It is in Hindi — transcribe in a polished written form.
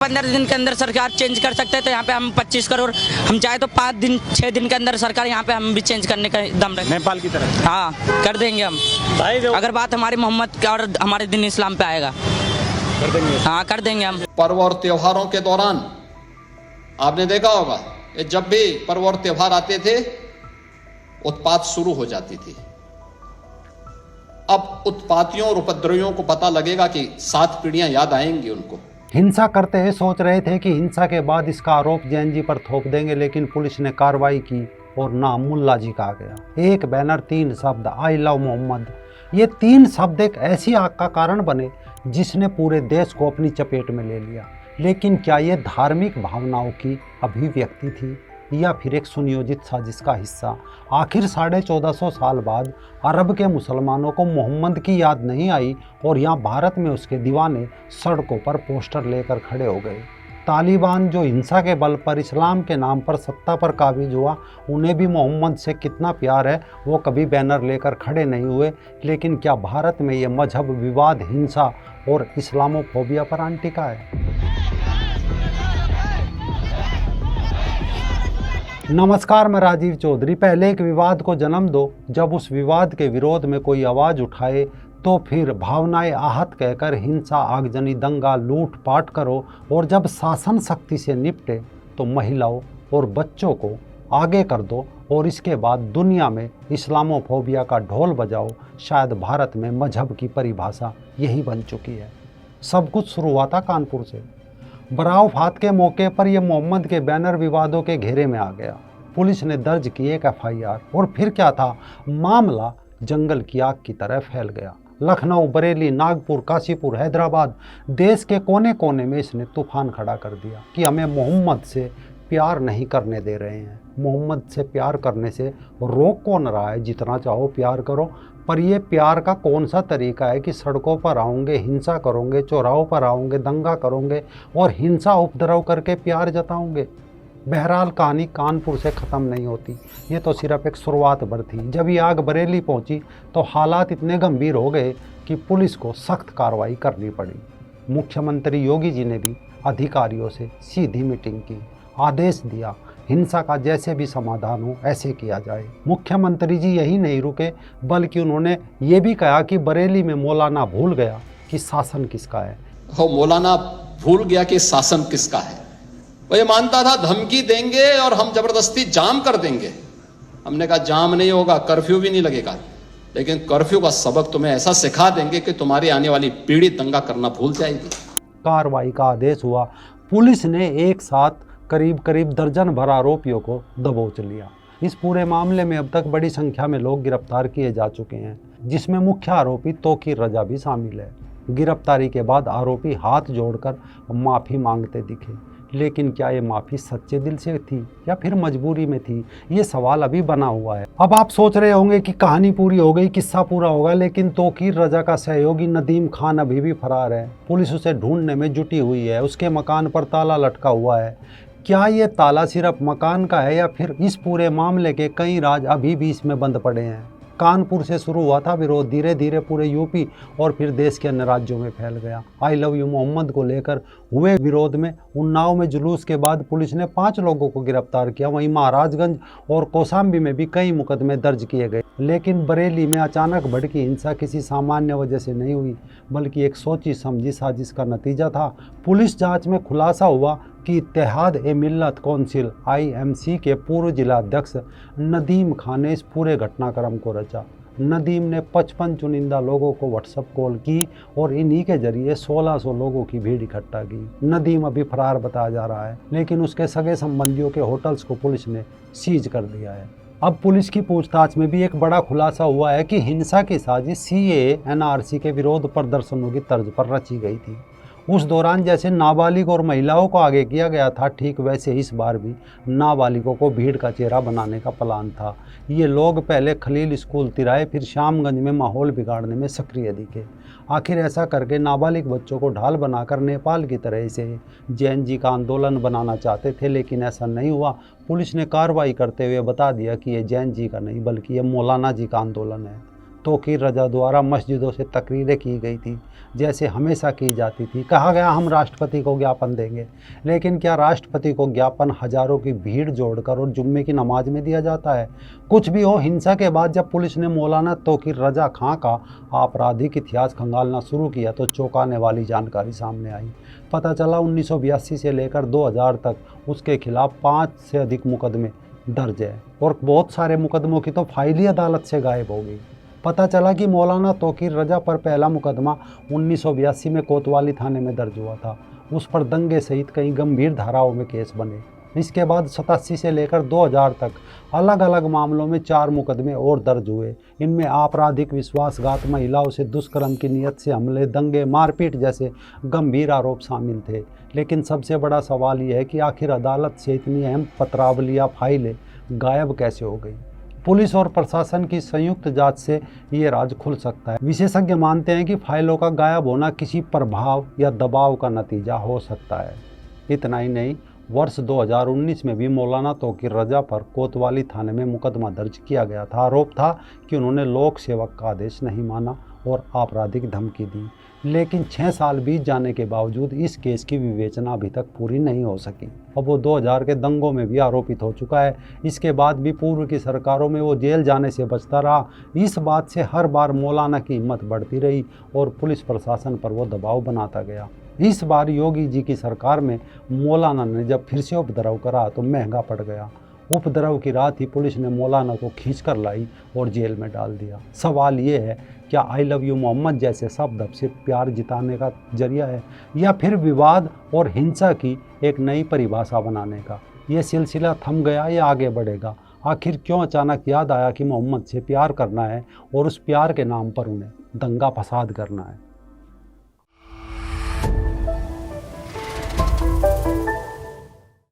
15 दिन के अंदर सरकार चेंज कर सकते हैं, तो यहाँ पे हम 25 करोड़, हम चाहे तो 5 दिन 6 दिन के अंदर सरकार यहाँ पे हम भी चेंज करने का दम रखते हैं। नेपाल की तरह हाँ, कर देंगे हम भाई जो अगर बात हमारे मोहम्मद का और हमारे दिन इस्लाम पे आएगा, कर देंगे। हाँ कर देंगे हम। पर्व और त्योहारों के दौरान आपने देखा होगा कि जब भी पर्व और त्योहार आते थे उत्पात शुरू हो जाती थी। अब उत्पातियों और उपद्रवियों को पता लगेगा कि 7 पीढ़ियां याद आएंगी उनको। हिंसा करते हुए सोच रहे थे कि हिंसा के बाद इसका आरोप जैन जी पर थोप देंगे, लेकिन पुलिस ने कार्रवाई की और नाम मुल्ला जी का आ गया। एक बैनर 3 शब्द आई लव मोहम्मद, ये 3 शब्द एक ऐसी आग का कारण बने जिसने पूरे देश को अपनी चपेट में ले लिया। लेकिन क्या ये धार्मिक भावनाओं की अभिव्यक्ति थी या फिर एक सुनियोजित साजिश का हिस्सा? आखिर 1450 साल बाद अरब के मुसलमानों को मोहम्मद की याद नहीं आई और यहाँ भारत में उसके दीवाने सड़कों पर पोस्टर लेकर खड़े हो गए। तालिबान जो हिंसा के बल पर इस्लाम के नाम पर सत्ता पर काबिज हुआ, उन्हें भी मोहम्मद से कितना प्यार है, वो कभी बैनर लेकर खड़े नहीं हुए। लेकिन क्या भारत में ये मजहब विवाद, हिंसा और इस्लामोफोबिया पर अंटिका है? नमस्कार, मैं राजीव चौधरी। पहले एक विवाद को जन्म दो, जब उस विवाद के विरोध में कोई आवाज़ उठाए तो फिर भावनाएं आहत कहकर हिंसा, आगजनी, दंगा, लूट पाट करो, और जब शासन शक्ति से निपटे तो महिलाओं और बच्चों को आगे कर दो, और इसके बाद दुनिया में इस्लामोफोबिया का ढोल बजाओ। शायद भारत में मजहब की परिभाषा यही बन चुकी है। सब कुछ शुरू हुआ था कानपुर से। बरावफात के मौके पर यह मोहम्मद के बैनर विवादों के घेरे में आ गया। पुलिस ने दर्ज की एक FIR और फिर क्या था, मामला जंगल की आग की तरह फैल गया। लखनऊ, बरेली, नागपुर, काशीपुर, हैदराबाद, देश के कोने कोने में इसने तूफान खड़ा कर दिया कि हमें मोहम्मद से प्यार नहीं करने दे रहे हैं। मोहम्मद से प्यार करने से रोक कौन रहा है? जितना चाहो प्यार करो, पर यह प्यार का कौन सा तरीका है कि सड़कों पर आओगे, हिंसा करोगे, चौराहों पर आओगे, दंगा करोगे और हिंसा उपद्रव करके प्यार जताओगे? बहरहाल कहानी कानपुर से ख़त्म नहीं होती। ये तो सिर्फ एक शुरुआत भर थी। जब ये आग बरेली पहुंची तो हालात इतने गंभीर हो गए कि पुलिस को सख्त कार्रवाई करनी पड़ी। मुख्यमंत्री योगी जी ने भी अधिकारियों से सीधी मीटिंग की, आदेश दिया हिंसा का जैसे भी समाधान हो ऐसे किया जाए। मुख्यमंत्री जी यही नहीं रुके, बल्कि उन्होंने ये भी कहा कि बरेली में मौलाना भूल गया कि शासन किसका है। हो मौलाना भूल गया कि शासन किसका है। वो ये मानता था धमकी देंगे और हम जबरदस्ती जाम कर देंगे। हमने कहा जाम नहीं होगा, कर्फ्यू भी नहीं लगेगा, लेकिन कर्फ्यू का सबक तुम्हें ऐसा सिखा देंगे कि तुम्हारी आने वाली पीढ़ी दंगा करना भूल जाएगी। कार्रवाई का आदेश हुआ। पुलिस ने एक साथ करीब दर्जन भर आरोपियों को दबोच लिया। इस पूरे मामले में अब तक बड़ी संख्या में लोग गिरफ्तार किए जा चुके हैं, जिसमें मुख्य आरोपी तौकीर रजा भी शामिल है। गिरफ्तारी के बाद आरोपी हाथ जोड़कर माफ़ी मांगते दिखे, लेकिन क्या ये माफ़ी सच्चे दिल से थी या फिर मजबूरी में थी, ये सवाल अभी बना हुआ है। अब आप सोच रहे होंगे कि कहानी पूरी हो गई, किस्सा पूरा होगा, लेकिन तौकीर रजा का सहयोगी नदीम खान अभी भी फरार है। पुलिस उसे ढूंढने में जुटी हुई है। उसके मकान पर ताला लटका हुआ है। क्या ये ताला सिर्फ मकान का है या फिर इस पूरे मामले के कई राज अभी भी इसमें बंद पड़े हैं? कानपुर से शुरू हुआ था विरोध, धीरे धीरे पूरे यूपी और फिर देश के अन्य राज्यों में फैल गया। आई लव यू मोहम्मद को लेकर हुए विरोध में उन्नाव में जुलूस के बाद पुलिस ने 5 लोगों को गिरफ्तार किया। वहीं महाराजगंज और कौशाम्बी में भी कई मुकदमे दर्ज किए गए। लेकिन बरेली में अचानक भड़की हिंसा किसी सामान्य वजह से नहीं हुई, बल्कि एक सोची समझी साजिश का नतीजा था। पुलिस जांच में खुलासा हुआ कि इत्तेहाद-ए-मिल्लत काउंसिल IMC के पूर्व जिला अध्यक्ष नदीम खान ने इस पूरे घटनाक्रम को रचा। नदीम ने 55 चुनिंदा लोगों को व्हाट्सएप कॉल की और इन्हीं के जरिए 1600 लोगों की भीड़ इकट्ठा की। नदीम अभी फरार बताया जा रहा है, लेकिन उसके सगे संबंधियों के होटल्स को पुलिस ने सीज कर दिया है। अब पुलिस की पूछताछ में भी एक बड़ा खुलासा हुआ है कि हिंसा की साजिश CAA NRC के विरोध प्रदर्शनों की तर्ज पर रची गई थी। उस दौरान जैसे नाबालिग और महिलाओं को आगे किया गया था, ठीक वैसे इस बार भी नाबालिगों को भीड़ का चेहरा बनाने का प्लान था। ये लोग पहले खलील स्कूल तिराहे, फिर श्यामगंज में माहौल बिगाड़ने में सक्रिय दिखे। आखिर ऐसा करके नाबालिग बच्चों को ढाल बनाकर नेपाल की तरह से जैन जी का आंदोलन बनाना चाहते थे, लेकिन ऐसा नहीं हुआ। पुलिस ने कार्रवाई करते हुए बता दिया कि ये जैन जी का नहीं, बल्कि ये मौलाना जी का आंदोलन है। तौकीर रजा द्वारा मस्जिदों से तकरीरें की गई थी, जैसे हमेशा की जाती थी। कहा गया हम राष्ट्रपति को ज्ञापन देंगे, लेकिन क्या राष्ट्रपति को ज्ञापन हजारों की भीड़ जोड़कर और जुम्मे की नमाज में दिया जाता है? कुछ भी हो, हिंसा के बाद जब पुलिस ने मौलाना तौकीर रजा खां का आपराधिक इतिहास खंगालना शुरू किया तो चौंकाने वाली जानकारी सामने आई। पता चला 1982 से लेकर 2000 तक उसके खिलाफ 5 से अधिक मुकदमे दर्ज है और बहुत सारे मुकदमों की तो फाइल ही अदालत से गायब हो गई। पता चला कि मौलाना तौकीर रजा पर पहला मुकदमा 1982 में कोतवाली थाने में दर्ज हुआ था। उस पर दंगे सहित कई गंभीर धाराओं में केस बने। इसके बाद 87 से लेकर 2000 तक अलग अलग मामलों में 4 मुकदमे और दर्ज हुए। इनमें आपराधिक विश्वासघात, महिलाओं से दुष्कर्म की नीयत से हमले, दंगे, मारपीट जैसे गंभीर आरोप शामिल थे। लेकिन सबसे बड़ा सवाल यह है कि आखिर अदालत से इतनी अहम पत्रावलियाँ, फाइलें गायब कैसे हो गई? पुलिस और प्रशासन की संयुक्त जांच से ये राज खुल सकता है। विशेषज्ञ मानते हैं कि फाइलों का गायब होना किसी प्रभाव या दबाव का नतीजा हो सकता है। इतना ही नहीं, वर्ष 2019 में भी मौलाना तौकीर रजा पर कोतवाली थाने में मुकदमा दर्ज किया गया था। आरोप था कि उन्होंने लोक सेवक का आदेश नहीं माना और आपराधिक धमकी दी। लेकिन 6 साल बीत जाने के बावजूद इस केस की विवेचना अभी तक पूरी नहीं हो सकी। अब वो 2000 के दंगों में भी आरोपित हो चुका है। इसके बाद भी पूर्व की सरकारों में वो जेल जाने से बचता रहा। इस बात से हर बार मौलाना की हिम्मत बढ़ती रही और पुलिस प्रशासन पर वो दबाव बनाता गया। इस बार योगी जी की सरकार में मौलाना ने जब फिर से उपद्रव करा तो महंगा पड़ गया। उपद्रव की रात ही पुलिस ने मौलाना को खींच कर लाई और जेल में डाल दिया। सवाल ये है, क्या आई लव यू मोहम्मद जैसे शब्द अब सिर्फ प्यार जिताने का जरिया है या फिर विवाद और हिंसा की एक नई परिभाषा बनाने का? ये सिलसिला थम गया या आगे बढ़ेगा? आखिर क्यों अचानक याद आया कि मोहम्मद से प्यार करना है और उस प्यार के नाम पर उन्हें दंगा फसाद करना है?